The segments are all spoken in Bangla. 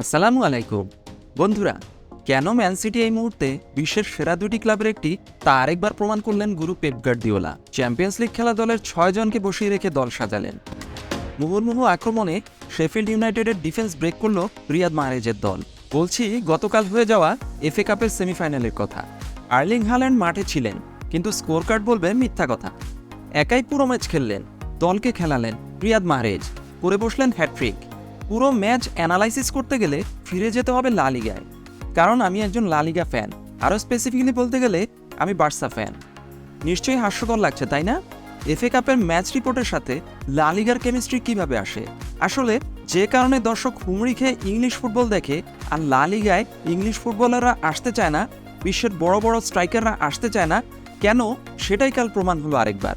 আসসালামু আলাইকুম বন্ধুরা। কেন ম্যান সিটি এই মুহূর্তে বিশ্বের সেরা দুটি ক্লাবের একটি তা আরেকবার প্রমাণ করলেন গুরু পেপ গার্দিওলা। চ্যাম্পিয়ন্স লিগ খেলা দলের 6 জনকে বসিয়ে রেখে দল সাজালেন। মুহুর্মুহু আক্রমণে শেফিল্ড ইউনাইটেডের ডিফেন্স ব্রেক করল রিয়াদ মাহরেজের দল। বলছি গতকাল হয়ে যাওয়া এফএ কাপের সেমিফাইনালের কথা। আর্লিং হাল্যান্ড মাঠে ছিলেন, কিন্তু স্কোর কার্ড বলবে মিথ্যা কথা। একাই পুরো ম্যাচ খেললেন, দলকে খেলালেন রিয়াদ মাহরেজ, করে বসলেন হ্যাটট্রিক। পুরো ম্যাচ অ্যানালাইসিস করতে গেলে ফিরে যেতে হবে লা লিগায়, কারণ আমি একজন লা লিগা ফ্যান। আরও স্পেসিফিক্যালি বলতে গেলে আমি বার্সা ফ্যান। নিশ্চয়ই হাস্যকর লাগছে তাই না? এফএ কাপের ম্যাচ রিপোর্টের সাথে লা লিগার কেমিস্ট্রি কিভাবে আসে? আসলে যে কারণে দর্শক হুমড়ি খেয়ে ইংলিশ ফুটবল দেখে আর লা লিগায় ইংলিশ ফুটবলাররা আসতে চায় না, বিশ্বের বড় বড় স্ট্রাইকাররা আসতে চায় না কেন, সেটাই কাল প্রমাণ হলো আরেকবার।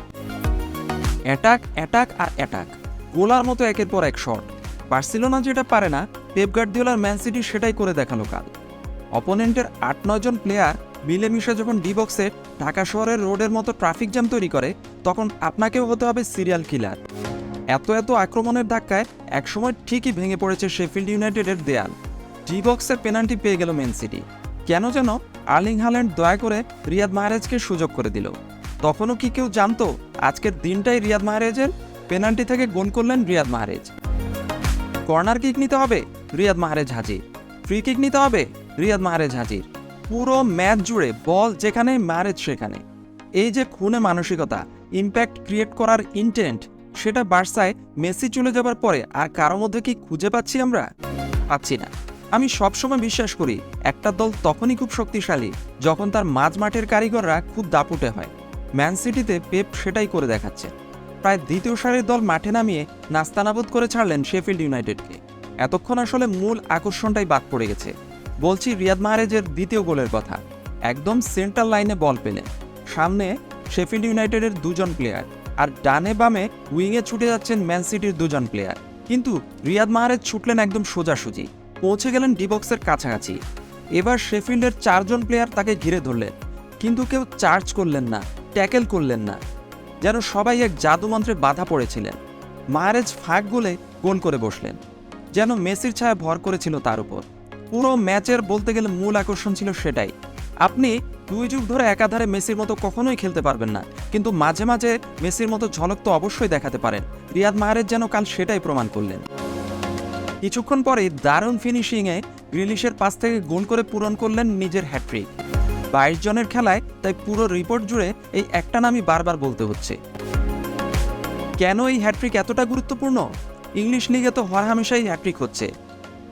অ্যাটাক অ্যাটাক আর অ্যাটাক, গোলার মতো একের পর এক শট। বার্সেলোনা যেটা পারে না, পেপ গার্দিওলার ম্যান সিটি সেটাই করে দেখালো কাল। অপোনেন্টের 8-9 জন প্লেয়ার মিলেমিশে যখন ডি বক্সে ঢাকা শহরের রোডের মতো ট্রাফিক জ্যাম তৈরি করে, তখন আপনাকেও হতে হবে সিরিয়াল কিলার। এত আক্রমণের ধাক্কায় একসময় ঠিকই ভেঙে পড়েছে শেফিল্ড ইউনাইটেডের দেয়াল। ডি বক্সের পেনাল্টি পেয়ে গেল ম্যান সিটি। কেন যেন আর্লিং হাল্যান্ড দয়া করে রিয়াদ মাহরেজকে সুযোগ করে দিল। তখনও কি কেউ জানতো আজকের দিনটাই রিয়াদ মাহরেজের? পেনাল্টি থেকে গোল করলেন রিয়াদ মাহরেজ। কর্নার কিক নিতে হবে, রিয়াদ মাহরেজ হাজির। ফ্রি কিক নিতে হবে, রিয়াদ মাহরেজ হাজির। পুরো ম্যাচ জুড়ে বল যেখানে, মাহরেজ সেখানে। এই যে খুনে মানসিকতা, ইম্প্যাক্ট ক্রিয়েট করার ইন্টেন্ট, সেটা বার্সায় মেসি চলে যাবার পরে আর কারো মধ্যে কি খুঁজে পাচ্ছি আমরা? পাচ্ছি না। আমি সবসময় বিশ্বাস করি একটা দল তখনই খুব শক্তিশালী যখন তার মাঝ মাঠের কারিগররা খুব দাপুটে হয়। ম্যান সিটিতে পেপ সেটাই করে দেখাচ্ছে। প্রায় দ্বিতীয় সারির দল মাঠে নামিয়ে নাস্তানাবুদ করে ছাড়লেন শেফিল্ড ইউনাইটেডকে। এতক্ষণ আসলে মূল আকর্ষণটাই বাদ পড়ে গেছে। বলছি রিয়াদ মাহরেজের দ্বিতীয় গোলের কথা। একদম সেন্টার লাইনে বল পেলেন, সামনে শেফিল্ড ইউনাইটেডের 2 জন প্লেয়ার, আর ডানে বামে উইংয়ে ছুটে যাচ্ছেন ম্যান সিটির 2 জন প্লেয়ার। কিন্তু রিয়াদ মাহরেজ ছুটলেন একদম সোজাসুজি, পৌঁছে গেলেন ডি বক্সের কাছাকাছি। এবার শেফিল্ডের 4 জন প্লেয়ার তাকে ঘিরে ধরলেন, কিন্তু কেউ চার্জ করলেন না, ট্যাকেল করলেন না। যেন সবাই এক জাদুমন্ত্রে বাধা পড়েছিলেন। মাহরেজ ফাঁক গোলে গোল করে বসলেন, যেন মেসির ছায়া ভর করেছিল তার উপর। পুরো ম্যাচের বলতে গেলে মূল আকর্ষণ ছিল সেটাই। আপনি 2 যুগ ধরে একাধারে মেসির মতো কখনোই খেলতে পারবেন না, কিন্তু মাঝে মাঝে মেসির মতো ঝলক তো অবশ্যই দেখাতে পারেন। রিয়াদ মাহরেজ যেন কাল সেটাই প্রমাণ করলেন। কিছুক্ষণ পরেই দারুণ ফিনিশিংয়ে গ্রিলিশের পাস থেকে গোল করে পূরণ করলেন নিজের হ্যাট্রিক। 22 জনের খেলায় তাই পুরো রিপোর্ট জুড়ে এই একটা নামই বারবার বলতে হচ্ছে। কেন এই হ্যাট্রিক এতটা গুরুত্বপূর্ণ? ইংলিশ লিগে তো হরহামেশাই হ্যাট্রিক হচ্ছে,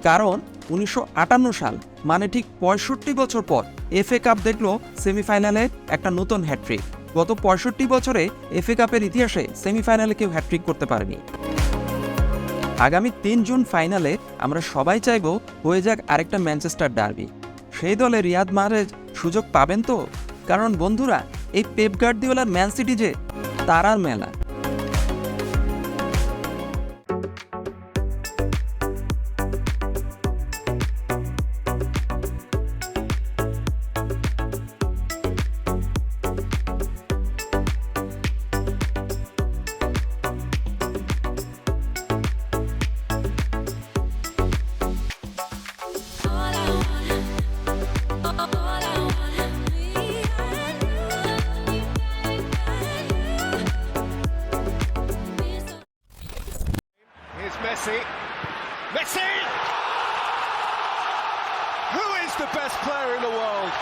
কারণ 1958 সাল মানে ঠিক 65 বছর পর এফএ কাপ দেখলো সেমিফাইনালে একটা নতুন হ্যাট্রিক। গত 65 বছরে এফএ কাপের ইতিহাসে সেমিফাইনালে কেউ হ্যাট্রিক করতে পারেনি। আগামী 3 জুন ফাইনালে আমরা সবাই চাইব হয়ে যাক আরেকটা ম্যানচেস্টার ডার্বি। সেই দলে রিয়াদ মাহরেজ সুযোগ পাবেন তো? কারণ বন্ধুরা, এই পেপ গার্দিওলার ম্যান সিটি যে তারার মেলা। Messi. Messi! Who is the best player in the world?